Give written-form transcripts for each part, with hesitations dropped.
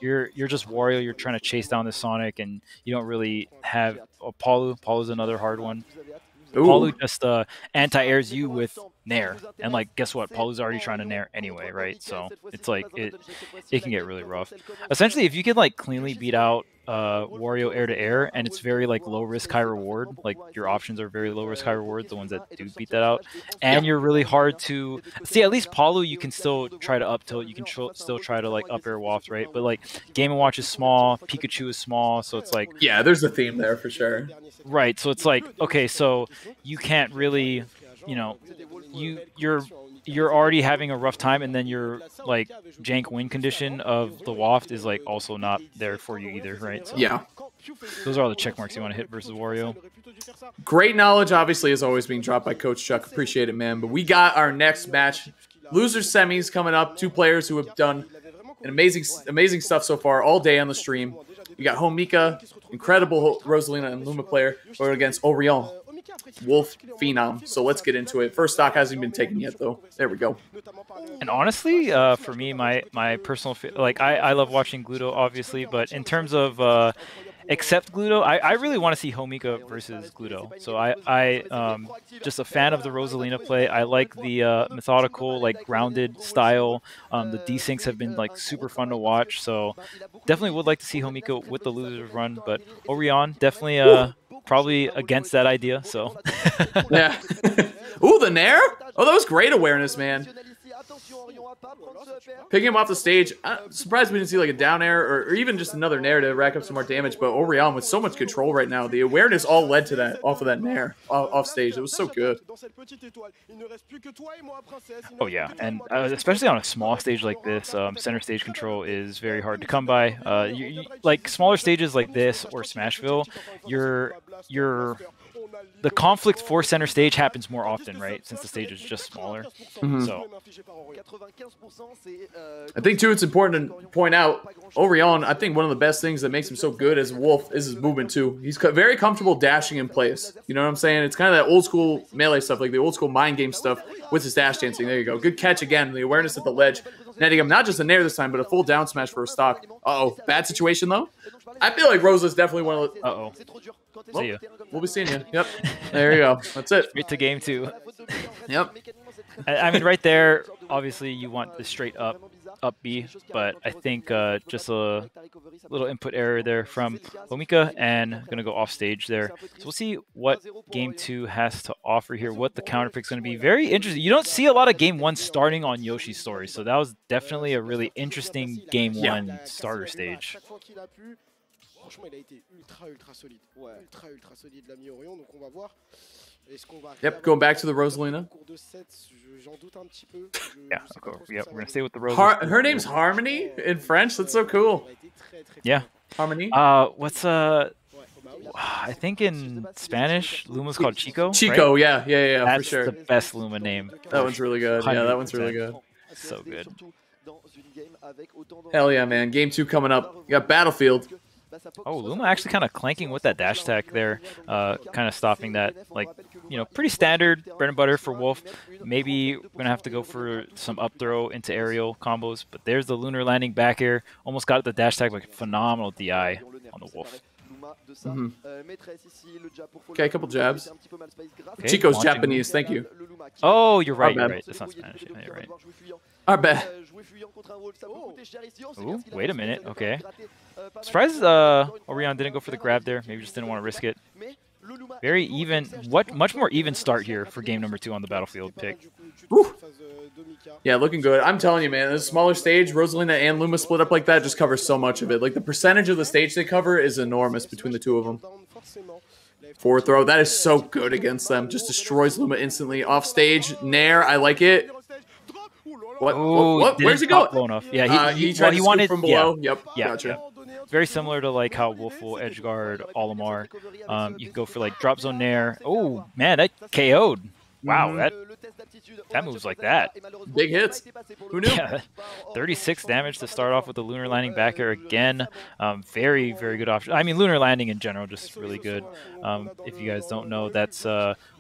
you're just Wario. You're trying to chase down the Sonic, and you don't really have Palu. Palu's another hard one. Palu just anti-airs you with Nair, and like guess what? Palu's already trying to Nair anyway, right? So it's like it can get really rough. Essentially, if you can like cleanly beat out Wario air to air, and it's very like low risk, high reward. Like your options are very low risk, high reward. The ones that do beat that out, and you're really hard to see. At least Palu, you can still try to up tilt. You can still try to like up air waft, right? But like Game & Watch is small, Pikachu is small, so it's like yeah, there's a theme there for sure. Right, so it's like okay, so you can't really, you know, you're already having a rough time, and then your like jank win condition of the waft is like also not there for you either, right? So yeah, those are all the check marks you want to hit versus Wario. Great knowledge, obviously, is always being dropped by Coach Chuck. Appreciate it, man. But we got our next match, loser semis coming up. Two players who have done an amazing stuff so far all day on the stream. We got Homika, incredible Rosalina and Luma player, going against Oryon, Wolf Phenom. So let's get into it. First stock hasn't been taken yet, though. There we go. And honestly, for me, my personal like I love watching Gluto, obviously, but in terms of except Gluto, I really want to see Homika versus Gluto. So I just a fan of the Rosalina play. I like the methodical, like grounded style. The desyncs have been like super fun to watch. So definitely would like to see Homika with the losers run, but Oryon definitely probably against that idea. So yeah. Ooh, the Nair? Oh, that was great awareness, man. Picking him off the stage, I'm surprised we didn't see like a down air or even just another Nair to rack up some more damage, but Oryon with so much control right now, the awareness all led to that off of that Nair off stage. It was so good. Oh yeah, and especially on a small stage like this, center stage control is very hard to come by. Like smaller stages like this or Smashville, the conflict for center stage happens more often, right? Since the stage is just smaller. So I think too, it's important to point out Oryon. I think one of the best things that makes him so good as a Wolf is his movement too. He's very comfortable dashing in place. You know what I'm saying? It's kind of that old school melee stuff, like the old school mind game stuff with his dash dancing. There you go. Good catch again. The awareness at the ledge, netting him not just a Nair this time, but a full down smash for a stock. Uh-oh, bad situation though. I feel like Rosa's definitely one of the... Uh-oh. See ya. We'll be seeing you. Yep. There you go. That's it. Straight to game 2. Yep. I mean, right there, obviously you want the straight up B, but I think just a little input error there from Homika, and going to go off stage there. So we'll see what game 2 has to offer here, what the counter pick's going to be. Very interesting. You don't see a lot of game 1 starting on Yoshi's story, so that was definitely a really interesting game 1 starter stage. Franchement, il a été ultra solide. Ultra solide, l'ami Oryon. Donc on va voir. Yep, going back to the Rosalina. Yeah, we're going to stay with the Rosalina. Her name's Harmony in French. That's so cool. Yeah. Harmony? What's I think in Spanish, Luma's called Chico. Chico, right? yeah, That's for sure. the best Luma name. That one's really good. 100%. Yeah, that one's really good. So good. Hell yeah, man. Game 2 coming up. You got Battlefield. Oh, Luma actually kind of clanking with that dash attack there, kind of stopping that, like, you know, pretty standard bread and butter for Wolf. Maybe we're going to have to go for some up throw into aerial combos, but there's the lunar landing back air. Almost got the dash attack, like phenomenal DI on the Wolf. Okay, a couple jabs. Okay, Chico's Japanese, thank you. Oh, you're right, you're right. That's not Spanish. Yeah, you're right. Our bad. Ooh, wait a minute. Okay. Surprised Oryon didn't go for the grab there. Maybe just didn't want to risk it. Very even. Much more even start here for game number 2 on the Battlefield pick. Woo. Yeah, looking good. I'm telling you, man, this smaller stage, Rosalina and Luma split up like that just covers so much of it. Like the percentage of the stage they cover is enormous between the two of them. Forward throw, that is so good against them. Just destroys Luma instantly. Off stage, Nair, I like it. What? Where's he going? Blown off. Yeah, he tried to scoop from below. Yeah, yep, yeah, gotcha. Yeah. Very similar to like how Wolf will edge guard Olimar. You can go for like drop zone Nair. Oh man, that KO'd. Wow, that moves like that. Big hits. Who knew? Yeah, 36 damage to start off with the lunar landing back air again. Very good option. I mean, lunar landing in general just really good. If you guys don't know, that's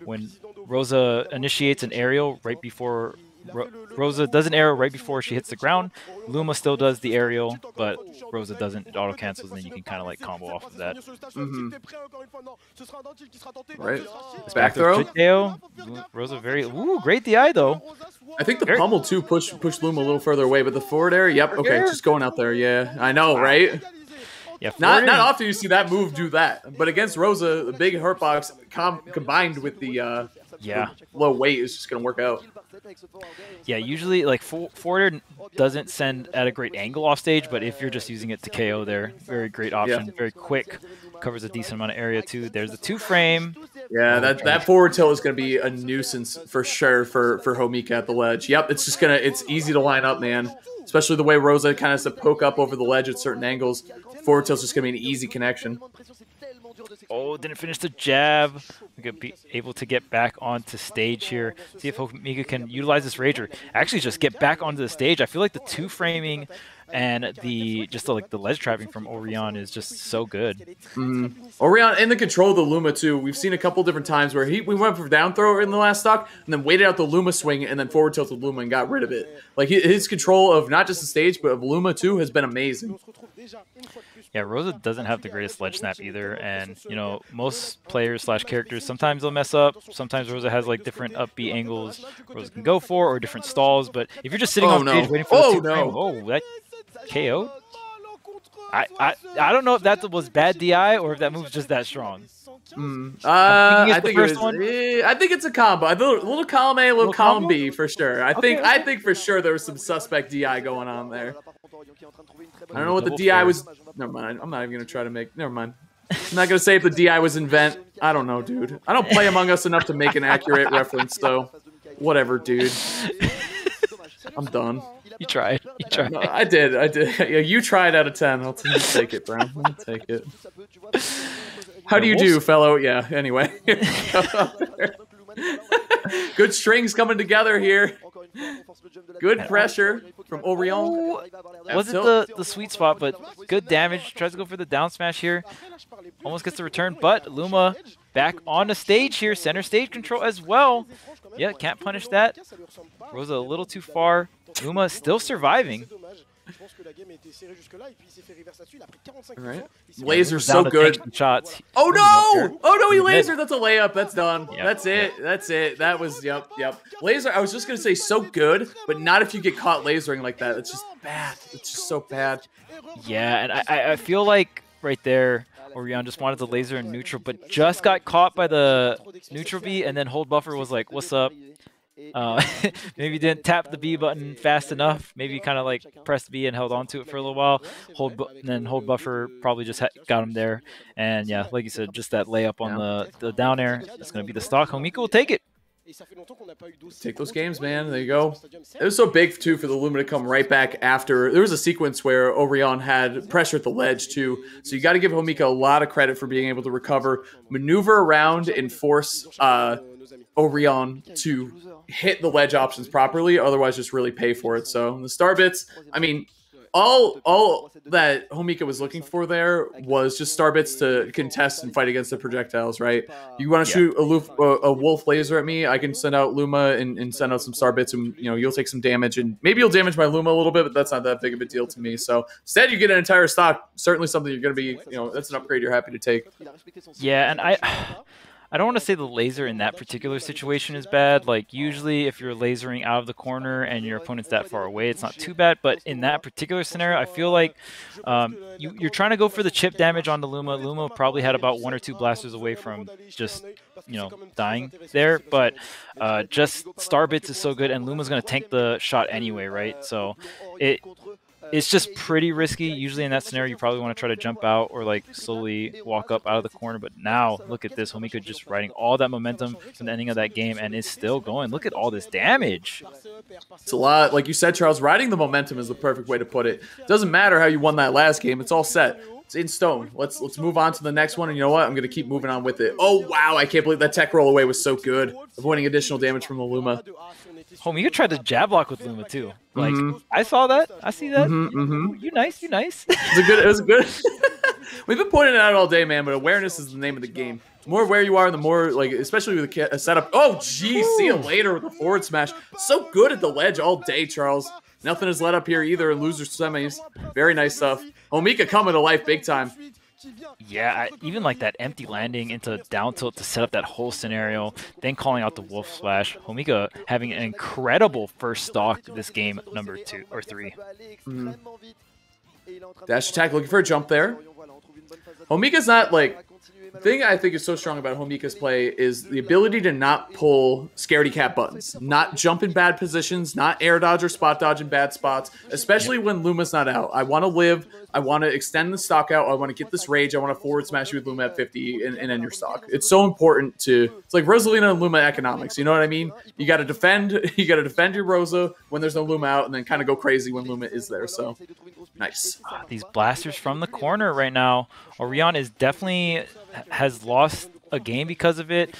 when Rosa initiates an aerial right before Rosa does an arrow right before she hits the ground. Luma still does the aerial, but Rosa doesn't. It auto cancels, and then you can kind of like combo off of that. Right. Back throw. Rosa great DI though. I think the pummel too pushed Luma a little further away, but the forward air, yep, okay, just going out there. Yeah, I know, right? Yeah, not often you see that move do that, but against Rosa, the big hurt box combined with the low weight is just gonna work out. Yeah, usually like forward air doesn't send at a great angle off stage, but if you're just using it to KO there, very great option, very quick, covers a decent amount of area too. There's the 2-frame. Yeah, that forward tilt is going to be a nuisance for sure for Homika at the ledge. Yep, it's easy to line up, man. Especially the way Rosa kind of has to poke up over the ledge at certain angles. Forward tilt's just going to be an easy connection. Oh, didn't finish the jab. We could be able to get back onto stage here. See if Homika can utilize this Rager. Actually, just get back onto the stage. I feel like the 2-framing and the ledge trapping from Oryon is just so good. Oryon and the control of the Luma too. We've seen a couple different times where we went for down throw in the last stock and then waited out the Luma swing and then forward tilted Luma and got rid of it. Like his control of not just the stage but of Luma too has been amazing. Yeah, Rosa doesn't have the greatest ledge snap either, and you know most players / characters sometimes they'll mess up. Sometimes Rosa has like different upbeat angles Rosa can go for or different stalls. But if you're just sitting on stage waiting for the 2-frame, that KO. I don't know if that was bad DI or if that move's just that strong. I think it's a combo. A little column A, a little column B for sure. I think for sure there was some suspect DI going on there. I don't know what the DI was. Never mind. I'm not even gonna try to make. Never mind. I'm not gonna say if the DI was invent. I don't know, dude. I don't play Among Us enough to make an accurate reference, so whatever, dude. I'm done. You tried. No, I did. Yeah, you tried out of 10. I'll take it, bro. I'll take it. How do you do, fellow? Yeah. Anyway. Good strings coming together here. Good pressure from Oryon. Wasn't the sweet spot, but good damage. Tries to go for the down smash here. Almost gets the return, but Luma back on the stage here. Center stage control as well. Yeah, can't punish that. Rosa a little too far. Luma still surviving. Right. Laser's so good. Shots. Oh no! Oh no, he lasered. That's a layup. That's done. Yep. That's it. That was yep. Laser, I was just gonna say so good, but not if you get caught lasering like that. It's just bad. It's just so bad. Yeah, and I feel like right there Oryon just wanted the laser in neutral, but just got caught by the neutral B, and then hold buffer was like, what's up? Maybe didn't tap the B button fast enough. Maybe kind of like pressed B and held on to it for a little while. Then hold buffer probably just got him there. And yeah, like you said, just that layup on the down air. That's going to be the stock. Homika will take it. Take those games, man. There you go. It was so big, too, for the Luma to come right back after. There was a sequence where Oryon had pressure at the ledge, too. So you got to give Homika a lot of credit for being able to recover, maneuver around, and force Oryon to hit the ledge options properly, otherwise just really pay for it. So the star bits, I mean, all that Homika was looking for there was just star bits to contest and fight against the projectiles, right? You want to shoot a wolf laser at me, I can send out Luma and send out some star bits, and you know you'll take some damage, and maybe you'll damage my Luma a little bit, but that's not that big of a deal to me. So instead, you get an entire stock. Certainly something you're going to be, you know, that's an upgrade you're happy to take. Yeah, and I don't want to say the laser in that particular situation is bad. Like, usually if you're lasering out of the corner and your opponent's that far away, it's not too bad. But in that particular scenario, I feel like you're trying to go for the chip damage on the Luma. Luma probably had about 1 or 2 blasters away from just, you know, dying there. But just Star Bits is so good, and Luma's going to tank the shot anyway, right? So it's just pretty risky. Usually in that scenario, you probably want to try to jump out or like slowly walk up out of the corner. But now, look at this. Homika just riding all that momentum from the ending of that game and is still going. Look at all this damage. It's a lot. Like you said, Charles, riding the momentum is the perfect way to put it. Doesn't matter how you won that last game. It's all set. It's in stone. Let's move on to the next one. And you know what? I'm going to keep moving on with it. Oh, wow. I can't believe that tech roll away was so good. Avoiding additional damage from the Luma. Homika tried to jab block with Luma too. Like I saw that. I see that. You nice. It was good. We've been pointing it out all day, man, but awareness is the name of the game. The more aware you are, the more, like, especially with a setup. Oh, geez, see you later with the forward smash. So good at the ledge all day, Charles. Nothing is let up here either in loser semis. Very nice stuff. Homika coming to life big time. Yeah, even like that empty landing into down tilt to set up that whole scenario, then calling out the wolf splash. Homika having an incredible first stock this game, number 2 or 3. Dash attack, looking for a jump there. Homika's not like... The thing I think is so strong about Homika's play is the ability to not pull scaredy cat buttons, not jump in bad positions, not air dodge or spot dodge in bad spots, especially when Luma's not out. I want to live. I want to extend the stock out. I want to get this rage. I want to forward smash you with Luma at 50 and end your stock. It's so important to... It's like Rosalina and Luma economics. You know what I mean? You got to defend. You got to defend your Rosa when there's no Luma out, and then kind of go crazy when Luma is there. So nice. These blasters from the corner right now. Oryon is definitely has lost a game because of it.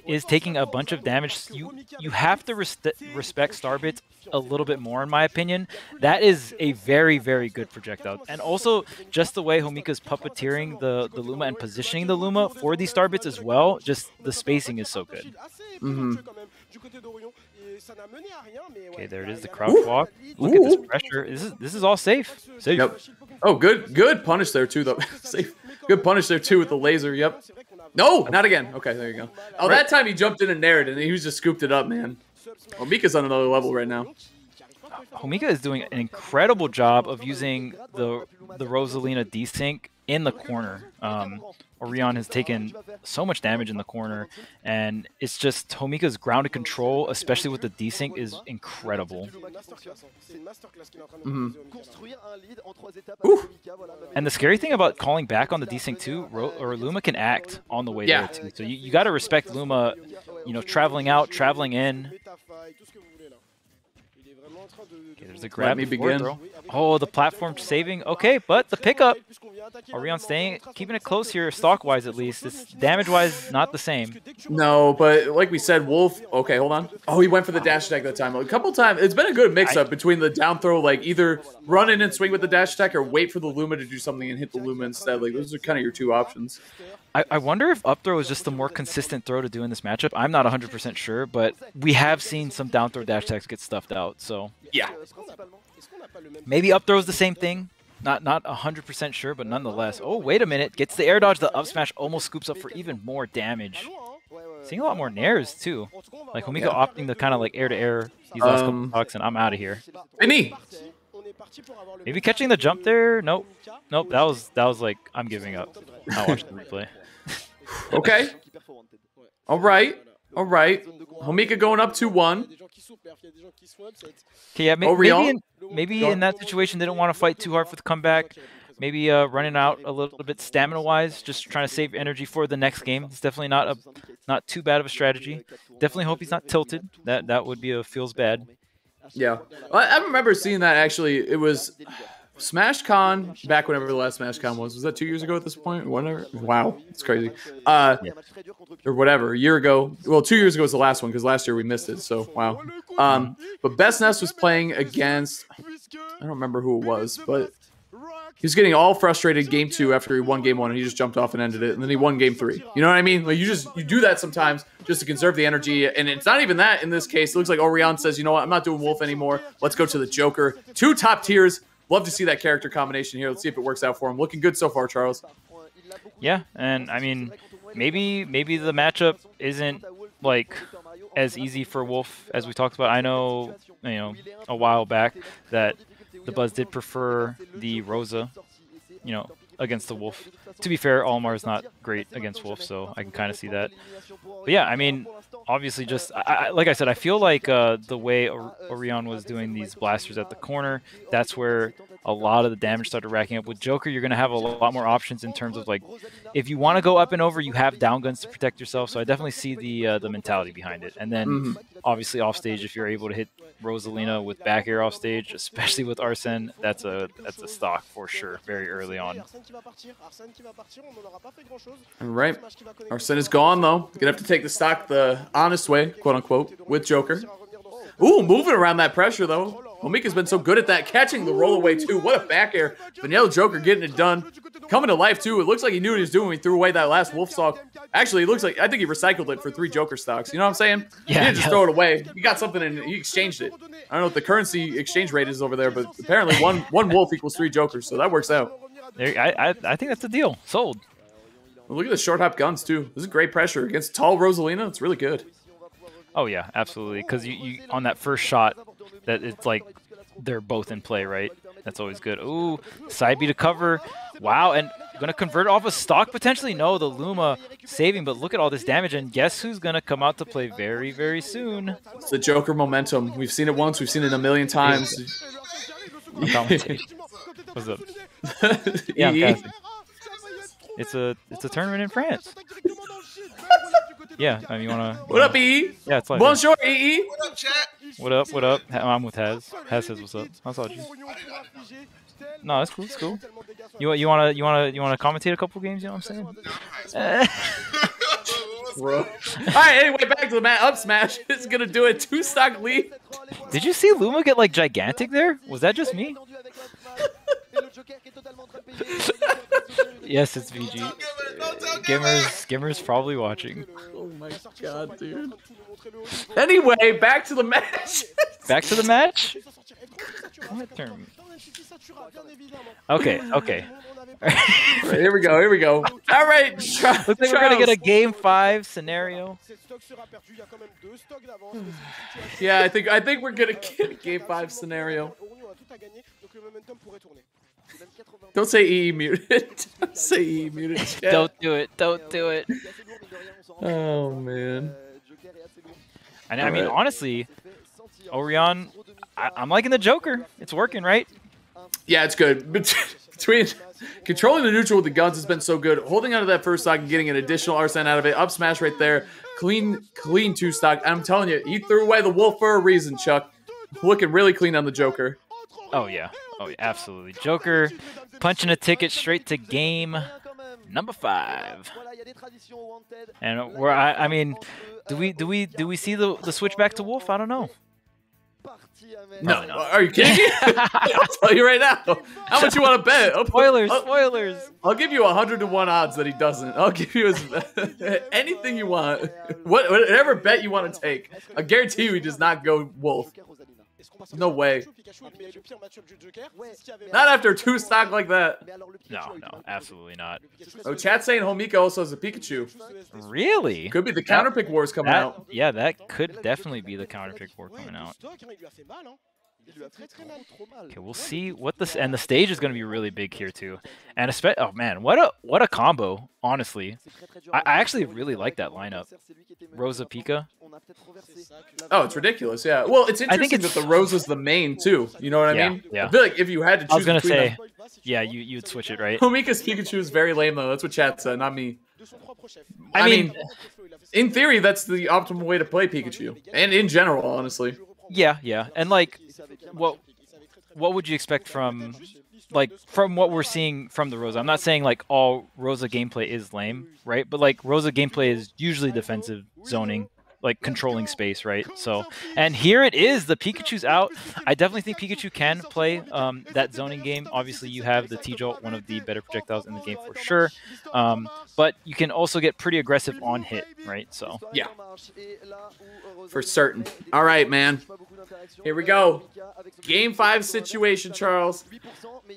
Is taking a bunch of damage. You have to respect Starbits a little bit more, in my opinion. That is a very, very good projectile. And also, just the way Homika's puppeteering the Luma and positioning the Luma for these Starbits as well, just the spacing is so good. Okay, there it is, the crouch walk. Look at this pressure. This is all safe. Safe. Yep. Oh, good punish there too, though. Safe. Good punish there too with the laser. Yep. No, not again. Okay, there you go. Oh, that time he jumped in and nared, and he was just scooped it up, man. Homika's on another level right now. Homika is doing an incredible job of using the Rosalina desync in the corner. Oryon has taken so much damage in the corner, and it's just Homika's grounded control, especially with the desync, is incredible. And the scary thing about calling back on the desync too, Luma can act on the way there too. So you got to respect Luma, you know, traveling out, traveling in. Okay, there's a grab. Let me begin. Throw. Oh, the platform saving. Okay, but the pickup. Oryon keeping it close here, stock-wise at least. It's damage-wise not the same. No, but like we said, Wolf... Okay, hold on. Oh, he went for the dash attack that time. A couple times. It's been a good mix-up between the down throw, like either run in and swing with the dash attack or wait for the Luma to do something and hit the Luma instead. Like, those are kind of your two options. I wonder if up throw is just the more consistent throw to do in this matchup. I'm not 100% sure, but we have seen some down throw dash attacks get stuffed out, so... Yeah. Maybe up throw is the same thing. Not 100% sure, but nonetheless. Oh, wait a minute. Gets the air dodge. The up smash almost scoops up for even more damage. Seeing a lot more nairs, too. Like, Homika opting to kind of, like, air-to-air these last couple blocks, and I'm out of here. Vinny! Maybe catching the jump there? Nope. Nope, that was like, I'm giving up. I'll watch the replay. Okay. All right. All right. Homika going up 2-1. Okay, yeah, maybe in that situation they don't want to fight too hard for the comeback. Maybe running out a little bit stamina-wise, just trying to save energy for the next game. It's definitely not too bad of a strategy. Definitely hope he's not tilted. That would be feels bad. Yeah, I remember seeing that actually. It was Smash Con back whenever the last Smash Con was. Was that 2 years ago at this point? Whatever. Wow, it's crazy. Or whatever, a year ago. Well, 2 years ago was the last one because last year we missed it. So wow. But Best Nest was playing against. I don't remember who it was, but he was getting all frustrated game 2 after he won game 1, and he just jumped off and ended it, and then he won game 3. You know what I mean? Like you do that sometimes just to conserve the energy, and it's not even that in this case. It looks like Oryon says, you know what, I'm not doing Wolf anymore. Let's go to the Joker. 2 top tiers. Love to see that character combination here. Let's see if it works out for him. Looking good so far, Charles. Yeah, and I mean, maybe the matchup isn't like as easy for Wolf as we talked about. I know, a while back that the Buzz did prefer the Rosa, against the Wolf. To be fair, Olimar is not great against Wolf, so I can kind of see that. But yeah, I mean, obviously just, like I said, I feel like the way Oryon was doing these blasters at the corner, that's where a lot of the damage started racking up. With Joker, you're going to have a lot more options in terms of, like, if you want to go up and over, you have down guns to protect yourself. So I definitely see the mentality behind it. And then, obviously, off stage, if you're able to hit Rosalina with back air off stage, especially with Arsene, that's a stock for sure, very early on. All right. Arsene is gone, though. Going to have to take the stock the honest way, quote-unquote, with Joker. Ooh, moving around that pressure, though. Homika's been so good at that. Catching the roll away, too. What a back air. Vanilla Joker getting it done. coming to life too. It looks like he knew what he was doing when he threw away that last wolf stock. Actually, it looks like I think he recycled it for 3 Joker stocks. You know what I'm saying? Yeah, he didn't just throw it away. He got something and he exchanged it. I don't know what the currency exchange rate is over there, but apparently one wolf equals 3 Jokers, so that works out. I think that's the deal. Sold. Well, look at the short hop guns too. This is great pressure against tall Rosalina. It's really good. Oh yeah, absolutely. Because you on that first shot, that it's like they're both in play, right? That's always good. Ooh, side B to cover. Wow, and gonna convert off a stock potentially? No, the Luma saving, but look at all this damage, and guess who's gonna come out to play very, very soon? It's the Joker momentum. We've seen it once. We've seen it a million times. What's up? Yeah, I'm it's a tournament in France. Yeah, I mean, you wanna. What up, EE? Yeah, it's like. Bonjour, EE. What up, chat? What up? What up? I'm with Haz. Haz says what's up. I saw you. No, that's cool. It's cool. You wanna commentate a couple games? You know what I'm saying? Bro. All right. Anyway, back to the mat. Up smash. It's gonna do a 2-stock lead. Did you see Luma get like gigantic there? Was that just me? Yes, it's VG. Gimmer's probably watching. Oh my god, dude. Anyway, back to the match. Back to the match? What term? Okay. Right, here we go. All right. Looks like we're gonna get a game 5 scenario. Yeah, I think we're gonna get a game 5 scenario. Don't say EE muted. Don't say EE muted. Chat. Don't do it. Don't do it. Oh man. I mean, honestly, Oryon, I'm liking the Joker. It's working, right? Yeah, it's good. Between controlling the neutral with the guns has been so good. Holding onto that first stock and getting an additional Arsene out of it. Up smash right there. Clean 2 stock. I'm telling you, he threw away the wolf for a reason, Chuck. Looking really clean on the Joker. Oh yeah, absolutely. Joker punching a ticket straight to game number 5. And I mean, do we see the switch back to wolf? I don't know. No. Are you kidding me? I'll tell you right now. How much you want to bet? Spoilers. I'll give you 100 to 1 odds that he doesn't. I'll give you anything you want. Whatever bet you want to take. I guarantee you he does not go wolf. No way. Not after 2 stock like that. No, absolutely not. Oh, chat's saying Homika also has a Pikachu. Really? Could be the counterpick wars coming out. Yeah, that could definitely be the counterpick war coming out. Okay, we'll see what this, and the stage is going to be really big here too. And oh man, what a combo! Honestly, I actually really like that lineup. Rosa Pika. Oh, it's ridiculous. Yeah. Well, it's interesting that the Rosa's the main too. You know what I mean? Yeah. I feel like if you had to choose, I was gonna say, them, yeah, you'd switch it, right? Homika's Pikachu is very lame though. That's what chat said, not me. I mean, in theory, that's the optimal way to play Pikachu, and in general, honestly. Yeah, and like, what would you expect from what we're seeing from the Rosa? I'm not saying like all Rosa gameplay is lame, right? But like Rosa gameplay is usually defensive zoning, like controlling space, right? So, and here it is, the Pikachu's out. I definitely think Pikachu can play that zoning game. Obviously, you have the T-Jolt, one of the better projectiles in the game for sure. But you can also get pretty aggressive on hit, right? So yeah, for certain. All right, man. Here we go. Game 5 situation, Charles.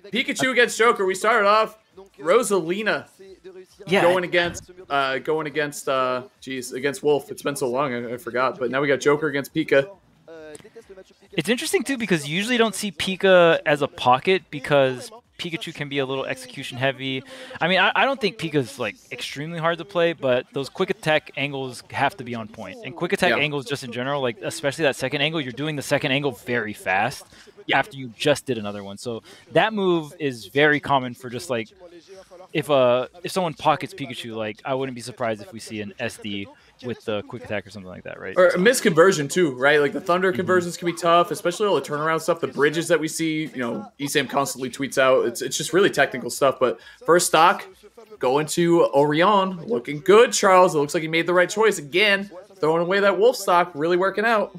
Pikachu against Joker. We started off Rosalina. Yeah. Going against against Wolf. It's been so long, I forgot. But now we got Joker against Pika. It's interesting too because you usually don't see Pika as a pocket because Pikachu can be a little execution heavy. I mean, I don't think Pika's like extremely hard to play, but those quick attack angles have to be on point. And quick attack angles just in general, like especially that second angle, you're doing the second angle very fast after you just did another one. So that move is very common for just like if someone pockets Pikachu, like I wouldn't be surprised if we see an SD with the quick attack or something like that, right? Or a misconversion too, right? Like the Thunder conversions can be tough, especially all the turnaround stuff, the bridges that we see, you know, Esam constantly tweets out. It's just really technical stuff. But first stock, going to Oryon, looking good, Charles. It looks like he made the right choice again. Throwing away that wolf stock, really working out.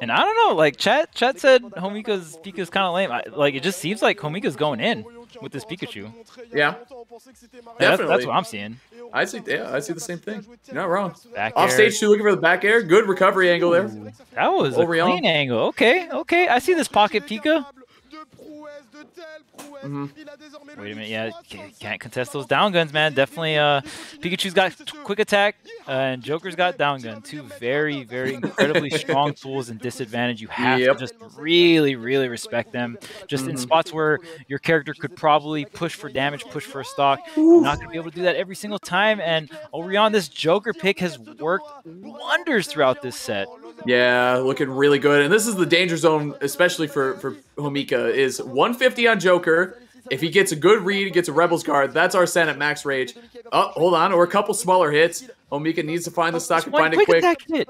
And I don't know, like Chat said Pika's kind of lame. Like it just seems like Homika's going in. with this Pikachu. Yeah. That's Definitely. what I'm seeing. I see the same thing. You're not wrong. Back Off air. stage 2, looking for the back air. Good recovery angle there. Ooh, that was a Oryon. clean angle. Okay, okay. I see this pocket Pika. Wait a minute, yeah, can't contest those down guns, man. Definitely, Pikachu's got quick attack, and Joker's got down gun. Two very, very incredibly strong tools and disadvantage. You have to just really, really respect them. Just in spots where your character could probably push for damage, push for a stock. You're not going to be able to do that every single time, and Oryon, this Joker pick has worked wonders throughout this set. Yeah, looking really good. And this is the danger zone, especially for Homika, is 150 on Joker. If he gets a good read, he gets a Rebel's Guard. That's Arsene at max rage. Oh, hold on. Or a couple smaller hits. Homika needs to find the stock and find it quick.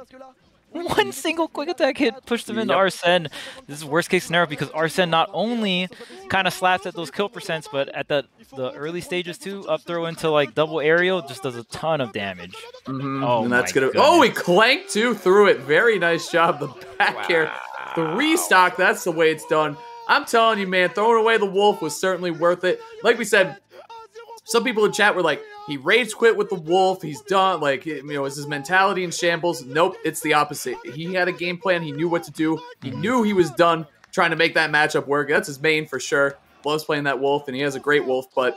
One single quick attack hit pushed him into Arsene. This is worst case scenario because Arsene not only kind of slaps at those kill percents, but at the early stages too, up throw into like double aerial just does a ton of damage. Oh, and that's gonna. Oh, he clanked too through it. Very nice job. The back air, 3 stock. That's the way it's done. I'm telling you, man, throwing away the wolf was certainly worth it. Like we said, some people in chat were like, he rage quit with the wolf. He's done. Like, you know, is his mentality in shambles? Nope, it's the opposite. He had a game plan. He knew what to do. He knew he was done trying to make that matchup work. That's his main for sure. Loves playing that wolf, and he has a great wolf, but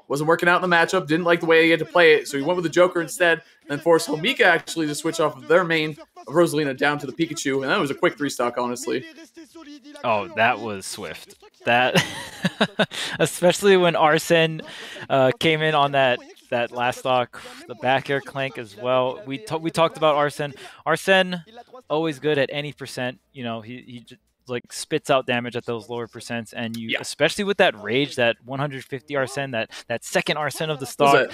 wasn't working out in the matchup. Didn't like the way he had to play it, so he went with the Joker instead, and then forced Homika actually to switch off of their main of Rosalina down to the Pikachu, and that was a quick 3-stock, honestly. Oh, that was swift. That, especially when Arsene came in on that last stock, the back air clank as well. We talked about Arsene. Arsene, always good at any percent. You know, he just, like spits out damage at those lower percents, and you especially with that rage, that 150 Arsene, that second Arsene of the stock.